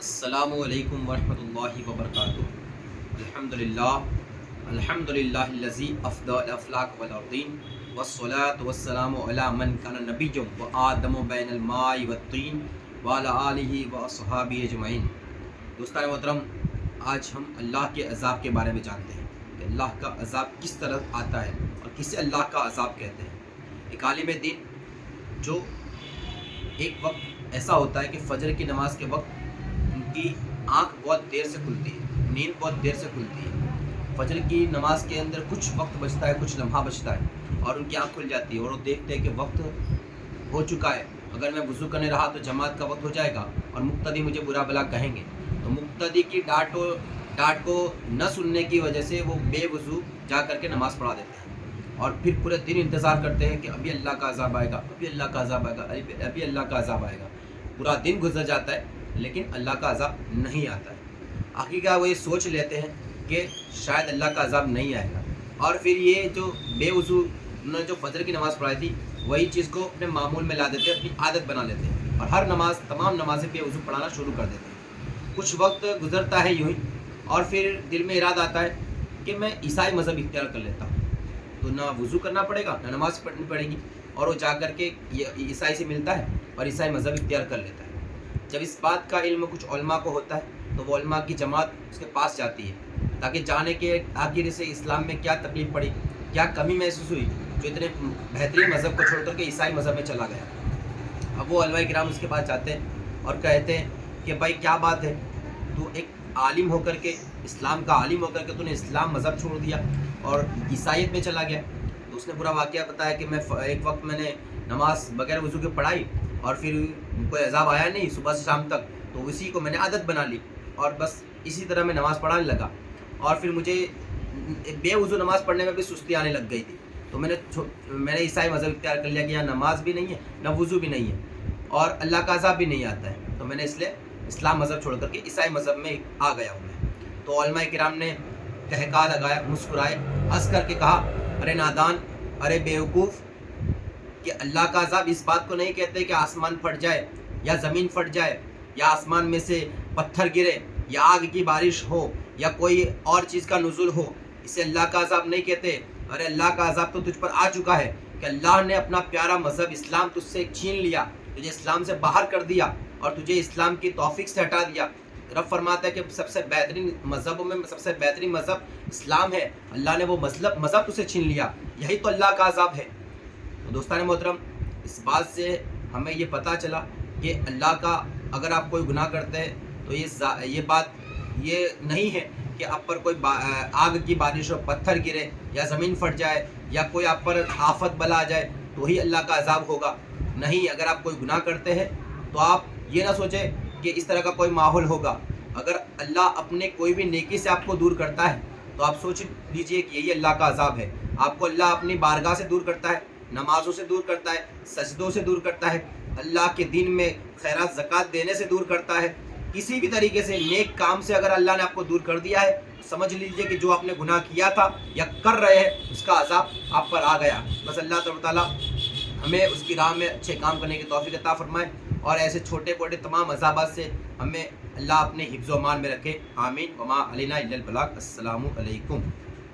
السلام علیکم ورحمۃ اللہ وبرکاتہ۔ الحمدللہ الذی افضل الافلاک والارضین والصلاة والسلام علی من کان نبیا وآدم بین الماء والطین وعلی آلہ واصحابہ اجمعین۔ دوستان محترم، آج ہم اللہ کے عذاب کے بارے میں جانتے ہیں کہ اللہ کا عذاب کس طرح آتا ہے اور کسے اللہ کا عذاب کہتے ہیں۔ ایک عالم دین جو ایک وقت ایسا ہوتا ہے کہ فجر کی نماز کے وقت ان کی آنکھ بہت دیر سے کھلتی ہے، نیند بہت دیر سے کھلتی ہے۔ فجر کی نماز کے اندر کچھ وقت بچتا ہے، کچھ لمحہ بچتا ہے اور ان کی آنکھ کھل جاتی ہے اور وہ دیکھتے ہیں کہ وقت ہو چکا ہے، اگر میں وضو کرنے رہا تو جماعت کا وقت ہو جائے گا اور مقتدی مجھے برا بلا کہیں گے۔ تو مقتدی کی ڈانٹ کو نہ سننے کی وجہ سے وہ بے وضو جا کر کے نماز پڑھا دیتے ہیں اور پھر پورے دن انتظار کرتے ہیں کہ ابھی اللہ کا عذاب آئے گا، ابھی اللہ کا عذاب آئے گا، ابھی اللہ کا عذاب آئے گا۔ پورا دن گزر جاتا ہے لیکن اللہ کا عذاب نہیں آتا ہے۔ آخر کیا وہ یہ سوچ لیتے ہیں کہ شاید اللہ کا عذاب نہیں آئے گا، اور پھر یہ جو بے وضو انہوں نے جو فجر کی نماز پڑھائی تھی وہی چیز کو اپنے معمول میں لا دیتے ہیں، اپنی عادت بنا لیتے ہیں اور ہر نماز تمام نمازیں بے وضو پڑھانا شروع کر دیتے ہیں۔ کچھ وقت گزرتا ہے یوں ہی اور پھر دل میں ارادہ آتا ہے کہ میں عیسائی مذہب اختیار کر لیتا ہوں، تو نہ وضو کرنا پڑے گا نہ نماز پڑھنی پڑے گی، اور وہ جا کر کے عیسائی سے ملتا ہے اور عیسائی مذہب اختیار کر لیتا ہے۔ جب اس بات کا علم کچھ علماء کو ہوتا ہے تو وہ علماء کی جماعت اس کے پاس جاتی ہے تاکہ جانے کے آخر سے اسلام میں کیا تکلیف پڑی، کیا کمی محسوس ہوئی جو اتنے بہترین مذہب کو چھوڑ کر کے عیسائی مذہب میں چلا گیا۔ اب وہ علماء کرام اس کے پاس جاتے ہیں اور کہتے ہیں کہ بھائی کیا بات ہے، تو ایک عالم ہو کر کے، اسلام کا عالم ہو کر کے تو نے اسلام مذہب چھوڑ دیا اور عیسائیت میں چلا گیا۔ تو اس نے پورا واقعہ بتایا کہ ایک وقت میں نے نماز بغیر وضو کے پڑھائی اور پھر کوئی عذاب آیا نہیں صبح سے شام تک، تو اسی کو میں نے عادت بنا لی اور بس اسی طرح میں نماز پڑھانے لگا، اور پھر مجھے بے وضو نماز پڑھنے میں بھی سستی آنے لگ گئی تھی، تو میں نے عیسائی مذہب اختیار کر لیا کہ یہاں نماز بھی نہیں ہے، نہ وضو بھی نہیں ہے اور اللہ کا عذاب بھی نہیں آتا ہے، تو میں نے اس لیے اسلام مذہب چھوڑ کر کے عیسائی مذہب میں آ گیا ہوں میں۔ تو علماء کرام نے ٹہکا لگایا، مسکرائے، ہنس کر کے کہا ارے نادان، ارے بیوقوف، کہ اللہ کا عذاب اس بات کو نہیں کہتے کہ آسمان پھٹ جائے یا زمین پھٹ جائے یا آسمان میں سے پتھر گرے یا آگ کی بارش ہو یا کوئی اور چیز کا نزول ہو، اسے اللہ کا عذاب نہیں کہتے۔ ارے اللہ کا عذاب تو تجھ پر آ چکا ہے کہ اللہ نے اپنا پیارا مذہب اسلام تجھ سے چھین لیا، تجھے اسلام سے باہر کر دیا اور تجھے اسلام کی توفیق سے ہٹا دیا۔ رب فرماتا ہے کہ سب سے بہترین مذہبوں میں سب سے بہترین مذہب اسلام ہے، اللہ نے وہ مذہب تجھ سے چھین لیا، یہی تو اللہ کا عذاب ہے۔ تو دوستان محترم، اس بات سے ہمیں یہ پتہ چلا کہ اللہ کا اگر آپ کوئی گناہ کرتے ہیں تو یہ بات یہ نہیں ہے کہ آپ پر کوئی آگ کی بارش ہو، پتھر گرے یا زمین پھٹ جائے یا کوئی آپ پر آفت بلا آ جائے تو ہی اللہ کا عذاب ہوگا۔ نہیں، اگر آپ کوئی گناہ کرتے ہیں تو آپ یہ نہ سوچیں کہ اس طرح کا کوئی ماحول ہوگا۔ اگر اللہ اپنے کوئی بھی نیکی سے آپ کو دور کرتا ہے تو آپ سوچ لیجئے کہ یہی اللہ کا عذاب ہے۔ آپ کو اللہ اپنی بارگاہ سے دور کرتا ہے، نمازوں سے دور کرتا ہے، سجدوں سے دور کرتا ہے، اللہ کے دین میں خیرات زکوٰۃ دینے سے دور کرتا ہے، کسی بھی طریقے سے نیک کام سے اگر اللہ نے آپ کو دور کر دیا ہے سمجھ لیجئے کہ جو آپ نے گناہ کیا تھا یا کر رہے ہیں اس کا عذاب آپ پر آ گیا۔ بس اللہ تعالیٰ ہمیں اس کی راہ میں اچھے کام کرنے کی توفیق عطا فرمائے اور ایسے چھوٹے بڑے تمام عذابات سے ہمیں اللہ اپنے حفظ و امان میں رکھے، آمین۔ وما علینا الا البلاغ۔ السلام علیکم۔